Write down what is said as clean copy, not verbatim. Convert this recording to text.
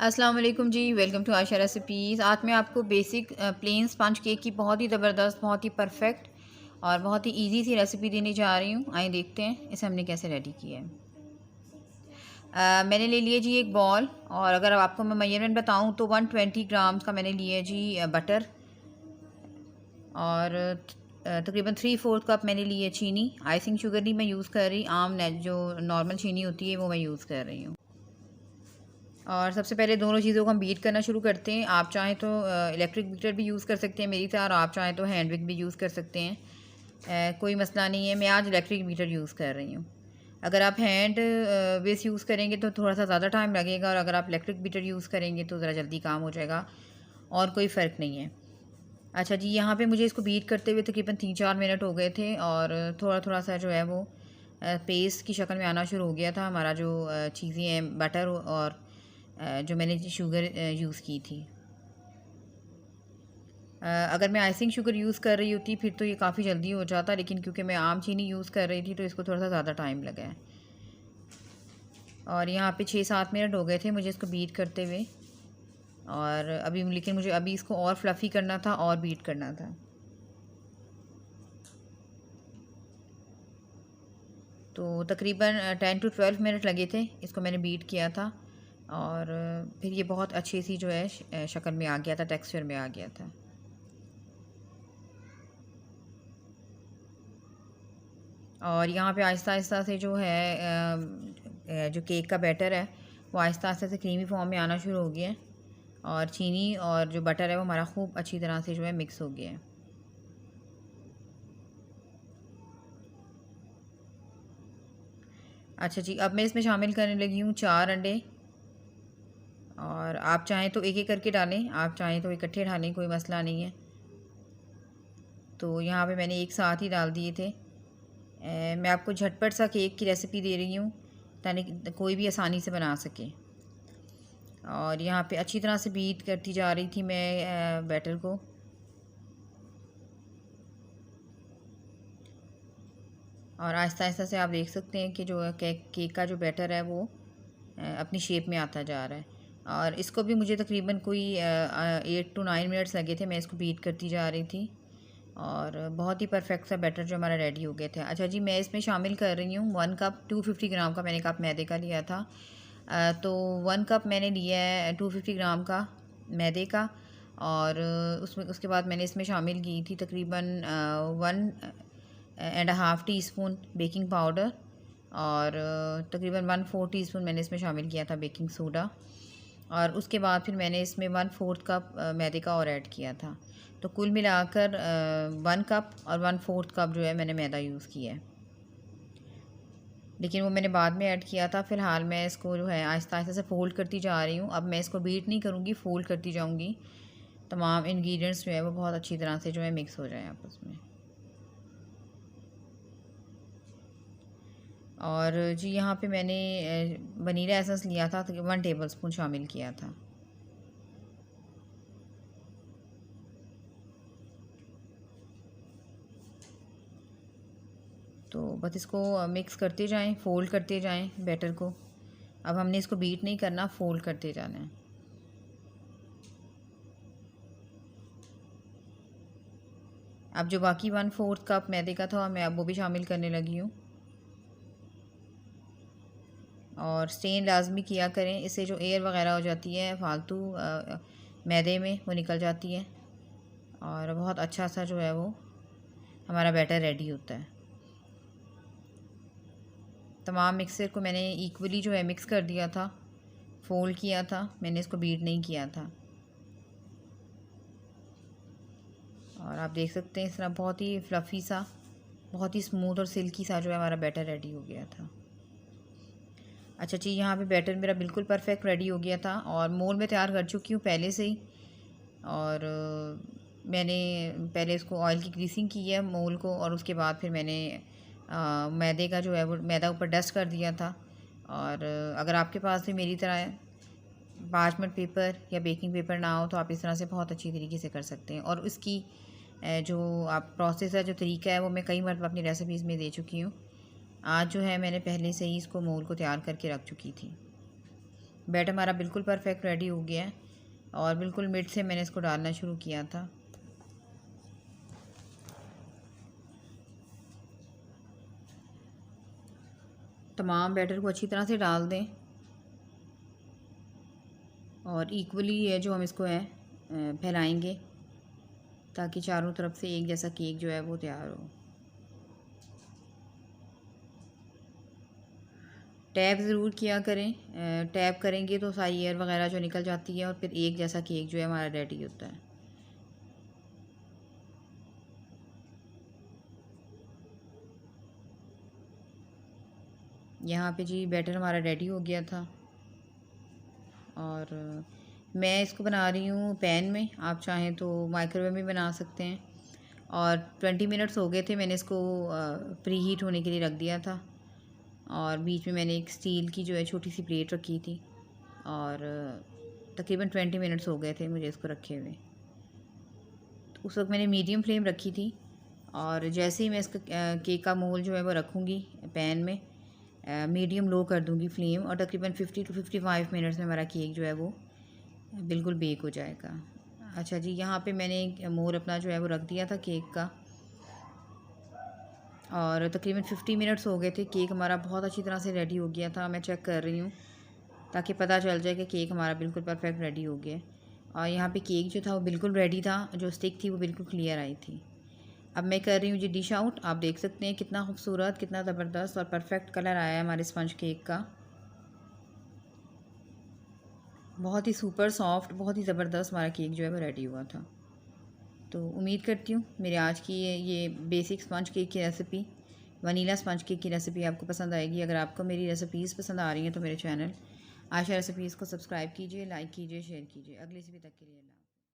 अस्सलाम वालेकुम जी। Welcome to Asha recipes. आज मैं आपको बेसिक प्लेन स्पंज केक की बहुत ही ज़बरदस्त, बहुत ही परफेक्ट और बहुत ही इजी सी रेसिपी देने जा रही हूँ। आइए देखते हैं इसे हमने कैसे रेडी किया है। मैंने ले लिया जी एक बॉल, और अगर आपको मैं मेजरमेंट बताऊँ तो 120 ग्राम्स का मैंने लिया जी बटर, और तकरीबन 3/4 कप मैंने लिया चीनी। आइसिंग शुगर नहीं मैं यूज़ कर रही, आम जो नॉर्मल चीनी होती है वो मैं यूज़ कर रही हूँ। और सबसे पहले दोनों चीज़ों को हम बीट करना शुरू करते हैं। आप चाहें तो इलेक्ट्रिक बीटर भी यूज़ कर सकते हैं मेरी तरह, और आप चाहें तो हैंड विक भी यूज़ कर सकते हैं। कोई मसला नहीं है। मैं आज इलेक्ट्रिक बीटर यूज़ कर रही हूँ। अगर आप हैंड बेस यूज़ करेंगे तो थोड़ा सा ज़्यादा टाइम लगेगा, और अगर आप इलेक्ट्रिक बीटर यूज़ करेंगे तो ज़रा जल्दी काम हो जाएगा, और कोई फ़र्क नहीं है। अच्छा जी, यहाँ पे मुझे इसको बीट करते हुए तकरीबन 3-4 मिनट हो गए थे, और थोड़ा थोड़ा सा जो है वो पेस्ट की शक्ल में आना शुरू हो गया था हमारा जो चीज़ें हैं, बटर और जो मैंने शुगर यूज़ की थी। अगर मैं आइसिंग शुगर यूज़ कर रही होती फिर तो ये काफ़ी जल्दी हो जाता, लेकिन क्योंकि मैं आम चीनी यूज़ कर रही थी तो इसको थोड़ा सा ज़्यादा टाइम लगा है। और यहाँ पे 6-7 मिनट हो गए थे मुझे इसको बीट करते हुए, और लेकिन मुझे अभी इसको और फ्लफ़ी करना था और बीट करना था। तो तकरीबन 10 टू 12 मिनट लगे थे, इसको मैंने बीट किया था, और फिर ये बहुत अच्छी सी जो है शक्ल में आ गया था, टेक्सचर में आ गया था। और यहाँ पे आहिस्ता आहिस्ता से जो है जो केक का बैटर है वो आहिस्ता आहिस्ता से क्रीमी फॉर्म में आना शुरू हो गया है, और चीनी और जो बटर है वो हमारा खूब अच्छी तरह से जो है मिक्स हो गया है। अच्छा जी, अब मैं इसमें शामिल करने लगी हूँ 4 अंडे, और आप चाहें तो एक एक करके डालें, आप चाहें तो इकट्ठे डालें, कोई मसला नहीं है। तो यहाँ पे मैंने एक साथ ही डाल दिए थे। मैं आपको झटपट सा केक की रेसिपी दे रही हूँ ताकि कोई भी आसानी से बना सके। और यहाँ पे अच्छी तरह से बीट करती जा रही थी मैं बैटर को। और आहिस्ता आहिस्ता से आप देख सकते हैं कि जो केक का जो बैटर है वो अपनी शेप में आता जा रहा है। और इसको भी मुझे तकरीबन कोई 8 टू 9 मिनट्स लगे थे, मैं इसको बीट करती जा रही थी, और बहुत ही परफेक्ट सा बैटर जो हमारा रेडी हो गया था। अच्छा जी, मैं इसमें शामिल कर रही हूँ 1 कप 250 ग्राम का मैंने कप मैदे का लिया था। तो 1 कप मैंने लिया है 250 ग्राम का मैदे का, और उसमें उसके बाद मैंने इसमें शामिल की थी तकरीबन 1.5 टीस्पून बेकिंग पाउडर, और तकरीबन 1/4 टीस्पून मैंने इसमें शामिल किया था बेकिंग सोडा, और उसके बाद फिर मैंने इसमें 1/4 कप मैदे का और ऐड किया था। तो कुल मिलाकर 1 कप और 1/4 कप जो है मैंने मैदा यूज़ किया है, लेकिन वो मैंने बाद में ऐड किया था। फ़िलहाल मैं इसको जो है आहिस्ता आहिस्ता से फ़ोल्ड करती जा रही हूँ। अब मैं इसको बीट नहीं करूँगी, फ़ोल्ड करती जाऊँगी, तमाम इंग्रेडिएंट्स जो है वो बहुत अच्छी तरह से जो है मिक्स हो जाए आपस में। और जी यहाँ पे मैंने वनीला एसेंस लिया था, तो 1 टेबलस्पून शामिल किया था। तो बस इसको मिक्स करते जाएं, फ़ोल्ड करते जाएं बैटर को। अब हमने इसको बीट नहीं करना, फ़ोल्ड करते जाना है। अब जो बाकी 1/4 कप मैदे का था मैं अब वो भी शामिल करने लगी हूँ। और स्टेन लाजमी किया करें, इससे जो एयर वगैरह हो जाती है फालतू मैदे में वो निकल जाती है, और बहुत अच्छा सा जो है वो हमारा बैटर रेडी होता है। तमाम मिक्सर को मैंने इक्वली जो है मिक्स कर दिया था, फ़ोल्ड किया था, मैंने इसको बीट नहीं किया था। और आप देख सकते हैं इस तरह बहुत ही फ्लफ़ी सा, बहुत ही स्मूथ और सिल्की सा जो है हमारा बैटर रेडी हो गया था। अच्छा जी, यहाँ पे बैटर मेरा बिल्कुल परफेक्ट रेडी हो गया था, और मोल मैं तैयार कर चुकी हूँ पहले से ही। और मैंने पहले इसको ऑयल की ग्रीसिंग की है मोल को, और उसके बाद फिर मैंने मैदे का जो है वो मैदा ऊपर डस्ट कर दिया था। और अगर आपके पास भी मेरी तरह पार्चमेंट पेपर या बेकिंग पेपर ना हो तो आप इस तरह से बहुत अच्छी तरीके से कर सकते हैं। और उसकी जो आप प्रोसेस है, जो तरीका है, वो मैं कई मरतबा अपनी रेसिपीज़ में दे चुकी हूँ। आज जो है मैंने पहले से ही इसको मोल को तैयार करके रख चुकी थी। बैटर हमारा बिल्कुल परफेक्ट रेडी हो गया है और बिल्कुल मिड से मैंने इसको डालना शुरू किया था। तमाम बैटर को अच्छी तरह से डाल दें और इक्वली है जो हम इसको है फैलाएंगे ताकि चारों तरफ से एक जैसा केक जो है वो तैयार हो। टैप ज़रूर किया करें, टैप करेंगे तो सारी एयर वगैरह जो निकल जाती है और फिर एक जैसा केक जो है हमारा रेडी होता है। यहाँ पे जी बैटर हमारा रेडी हो गया था और मैं इसको बना रही हूँ पैन में, आप चाहें तो माइक्रोवेव में बना सकते हैं। और 20 मिनट्स हो गए थे, मैंने इसको प्री हीट होने के लिए रख दिया था और बीच में मैंने एक स्टील की जो है छोटी सी प्लेट रखी थी और तकरीबन 20 मिनट्स हो गए थे मुझे इसको रखे हुए। तो उस वक्त मैंने मीडियम फ्लेम रखी थी और जैसे ही मैं इसका केक का मोल जो है वो रखूँगी पैन में, मीडियम लो कर दूँगी फ्लेम और तकरीबन 50 to 55 मिनट्स में हमारा केक जो है वो बिल्कुल बेक हो जाएगा। अच्छा जी, यहाँ पे मैंने मोल अपना जो है वो रख दिया था केक का और तकरीबन 50 मिनट्स हो गए थे। केक हमारा बहुत अच्छी तरह से रेडी हो गया था। मैं चेक कर रही हूँ ताकि पता चल जाए कि केक हमारा बिल्कुल परफेक्ट रेडी हो गया। और यहाँ पे केक जो था वो बिल्कुल रेडी था, जो स्टिक थी वो बिल्कुल क्लियर आई थी। अब मैं कर रही हूँ जी डिश आउट। आप देख सकते हैं कितना खूबसूरत, कितना ज़बरदस्त और परफेक्ट कलर आया है हमारे स्पंज केक का। बहुत ही सुपर सॉफ्ट, बहुत ही ज़बरदस्त हमारा केक जो है वो रेडी हुआ था। तो उम्मीद करती हूँ मेरे आज की ये बेसिक स्पंज केक की रेसिपी, वनीला स्पंज केक की रेसिपी आपको पसंद आएगी। अगर आपको मेरी रेसिपीज़ पसंद आ रही हैं तो मेरे चैनल आयशा रेसिपीज़ को सब्सक्राइब कीजिए, लाइक कीजिए, शेयर कीजिए। अगली रेसिपी तक के लिए अल्लाह।